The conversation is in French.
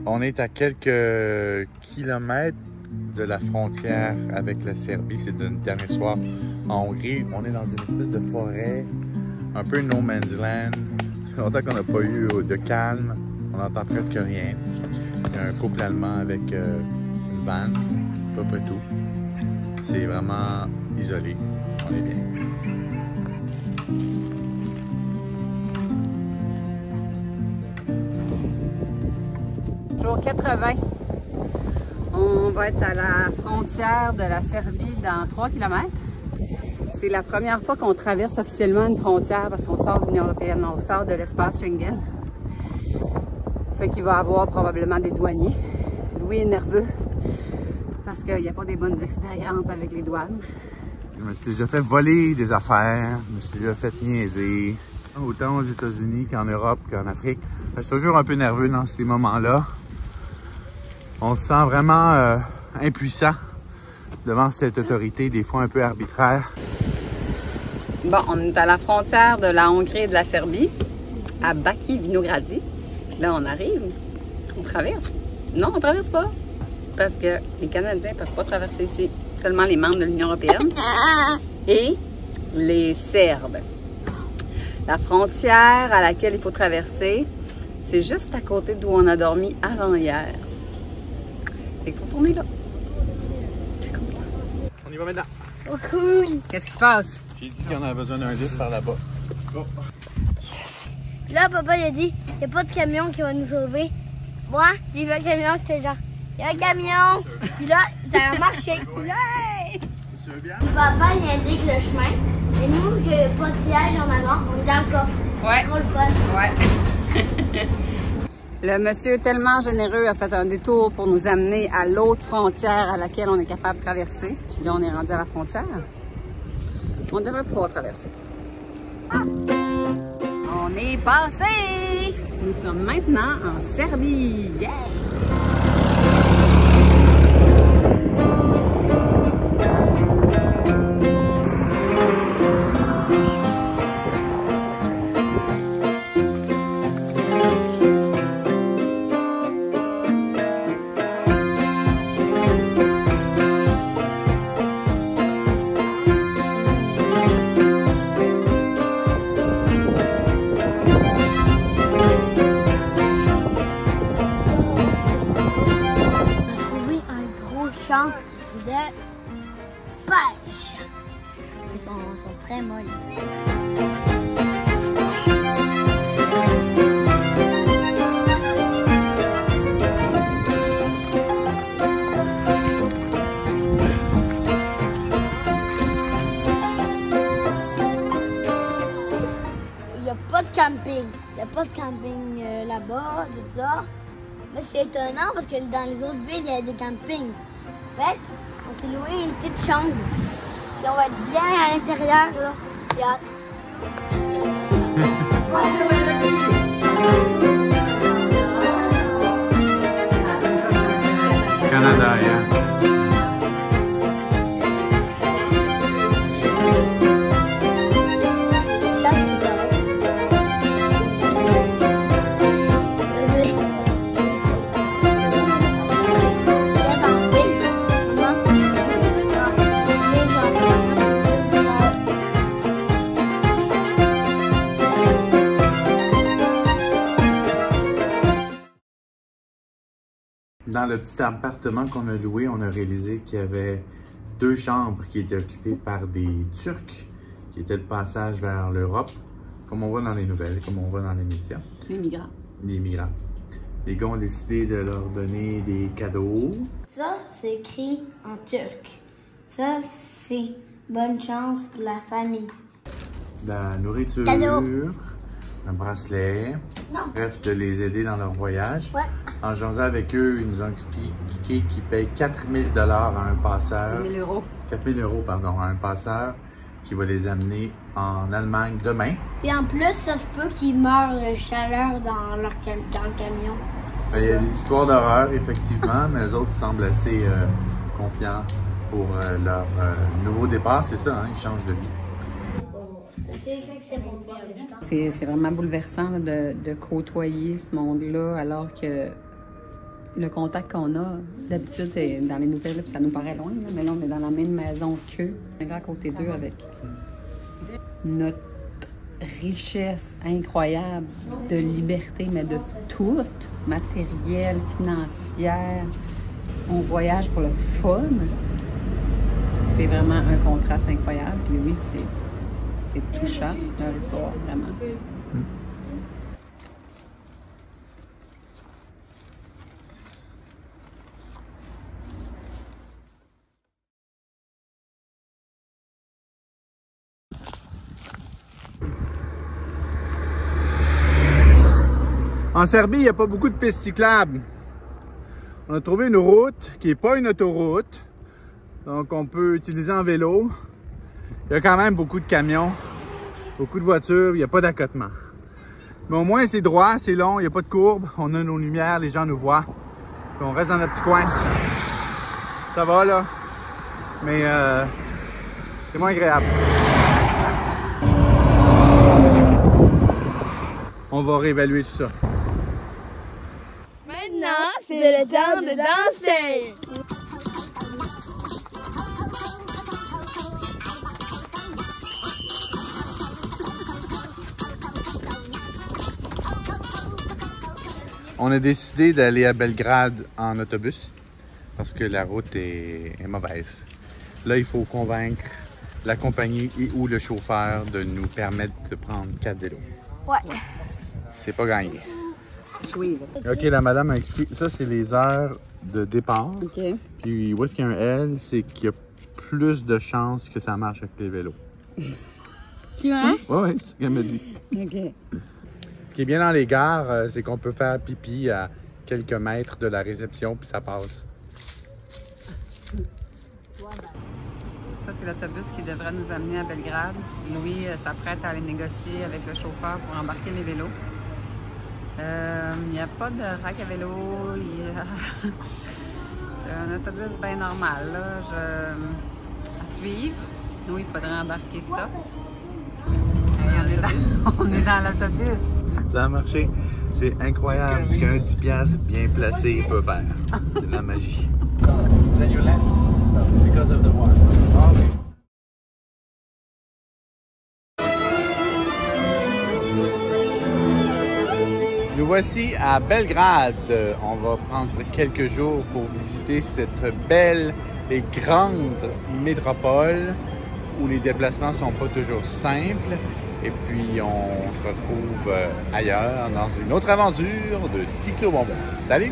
On est à quelques kilomètres de la frontière avec la Serbie. C'est le dernier soir en Hongrie. On est dans une espèce de forêt, un peu no man's land. Ça fait longtemps qu'on n'a pas eu de calme. On n'entend presque rien. Il y a un couple allemand avec une van, pas peu tout. C'est vraiment isolé. On est bien. Jour 80. On va être à la frontière de la Serbie dans 3 km. C'est la première fois qu'on traverse officiellement une frontière parce qu'on sort de l'Union européenne, on sort de l'espace Schengen. Fait qu'il va y avoir probablement des douaniers. Louis est nerveux parce qu'il n'y a pas des bonnes expériences avec les douanes. Je me suis déjà fait voler des affaires, je me suis déjà fait niaiser, autant aux États-Unis qu'en Europe qu'en Afrique. Je suis toujours un peu nerveux dans ces moments-là. On se sent vraiment impuissant devant cette autorité, des fois un peu arbitraire. Bon, on est à la frontière de la Hongrie et de la Serbie, à Baki Vinogradi. Là, on arrive, on traverse. Non, on ne traverse pas, parce que les Canadiens ne peuvent pas traverser ici. Seulement les membres de l'Union européenne et les Serbes. La frontière à laquelle il faut traverser, c'est juste à côté d'où on a dormi avant hier. Il faut tourner là. C'est comme ça. On y va maintenant. Oh cool! Qu'est-ce qui se passe? J'ai dit qu'on avait besoin d'un lift par là-bas. Oh. Yes. Là, papa il a dit, il n'y a pas de camion qui va nous sauver. Moi, j'ai vu un camion, j'étais genre, il y a un camion! Puis là, ça a marché. Ouais! Papa, il indique le chemin. Et nous, il n'y a pas de siège en avant, on est dans le coffre. Ouais. C'est trop le fun. Ouais. Le monsieur tellement généreux a fait un détour pour nous amener à l'autre frontière à laquelle on est capable de traverser. Puis là, on est rendu à la frontière. On devrait pouvoir traverser. On est passé! Nous sommes maintenant en Serbie. Yeah! Champ de pêche. Ils sont très molles. Il n'y a pas de camping. Il n'y a pas de camping là-bas, tout ça. Mais c'est étonnant parce que dans les autres villes, il y a des campings. En fait, on s'est loué une petite chambre. Et on va être bien à l'intérieur, là. J'ai hâte. Canada, yeah. Dans le petit appartement qu'on a loué, on a réalisé qu'il y avait 2 chambres qui étaient occupées par des Turcs, qui étaient de passage vers l'Europe, comme on voit dans les nouvelles, comme on voit dans les médias. Les migrants. Les migrants. Les gars ont décidé de leur donner des cadeaux. Ça, c'est écrit en turc. Ça, c'est bonne chance pour la famille. De la nourriture, Cadeau. un bracelet, Non. bref, de les aider dans leur voyage. Ouais. En jasant avec eux, ils nous ont expliqué qu'ils payent 4 000 $ à un passeur. 1000 €. 4 000 € pardon, à un passeur qui va les amener en Allemagne demain. Puis en plus, ça se peut qu'ils meurent de chaleur dans le camion. Il y a des histoires d'horreur, effectivement, mais eux autres semblent assez confiants pour leur nouveau départ. C'est ça, hein, ils changent de vie. C'est vraiment bouleversant là, de côtoyer ce monde-là alors que le contact qu'on a, d'habitude, c'est dans les nouvelles, puis ça nous paraît loin, là, mais là, on est dans la même maison qu'eux. On est à côté d'eux avec notre richesse incroyable de liberté, mais de tout, matériel, financière. On voyage pour le fun. C'est vraiment un contraste incroyable. Puis oui, c'est touchant, leur histoire, vraiment. En Serbie, il n'y a pas beaucoup de pistes cyclables. On a trouvé une route qui n'est pas une autoroute. Donc, on peut utiliser en vélo. Il y a quand même beaucoup de camions, beaucoup de voitures, il n'y a pas d'accotement. Mais au moins, c'est droit, c'est long, il n'y a pas de courbe. On a nos lumières, les gens nous voient. Puis on reste dans notre petit coin. Ça va, là. Mais c'est moins agréable. On va réévaluer tout ça. Maintenant, c'est le temps de danser. On a décidé d'aller à Belgrade en autobus parce que la route est mauvaise. Là, il faut convaincre la compagnie et ou le chauffeur de nous permettre de prendre 4 vélos. Ouais. C'est pas gagné. Suivre. OK, la madame a expliqué. Ça, c'est les heures de départ. OK. Puis où est-ce qu'il y a un L, c'est qu'il y a plus de chances que ça marche avec les vélos. Tu vois? Oui, c'est ce qu'elle m'a dit. OK. Ce qui est bien dans les gares, c'est qu'on peut faire pipi à quelques mètres de la réception, puis ça passe. Ça, c'est l'autobus qui devrait nous amener à Belgrade. Louis s'apprête à aller négocier avec le chauffeur pour embarquer les vélos. Il n'y a pas de rack à vélo. C'est un autobus bien normal, là. À suivre. Nous, il faudrait embarquer ça. Et on est dans l'autobus. Ça a marché. C'est incroyable ce qu'un 10$ bien placé peut faire. C'est de la magie. Then you left because of the water. Nous voici à Belgrade. On va prendre quelques jours pour visiter cette belle et grande métropole où les déplacements sont pas toujours simples. Et puis on se retrouve ailleurs dans une autre aventure de cyclo-bonbon. Salut!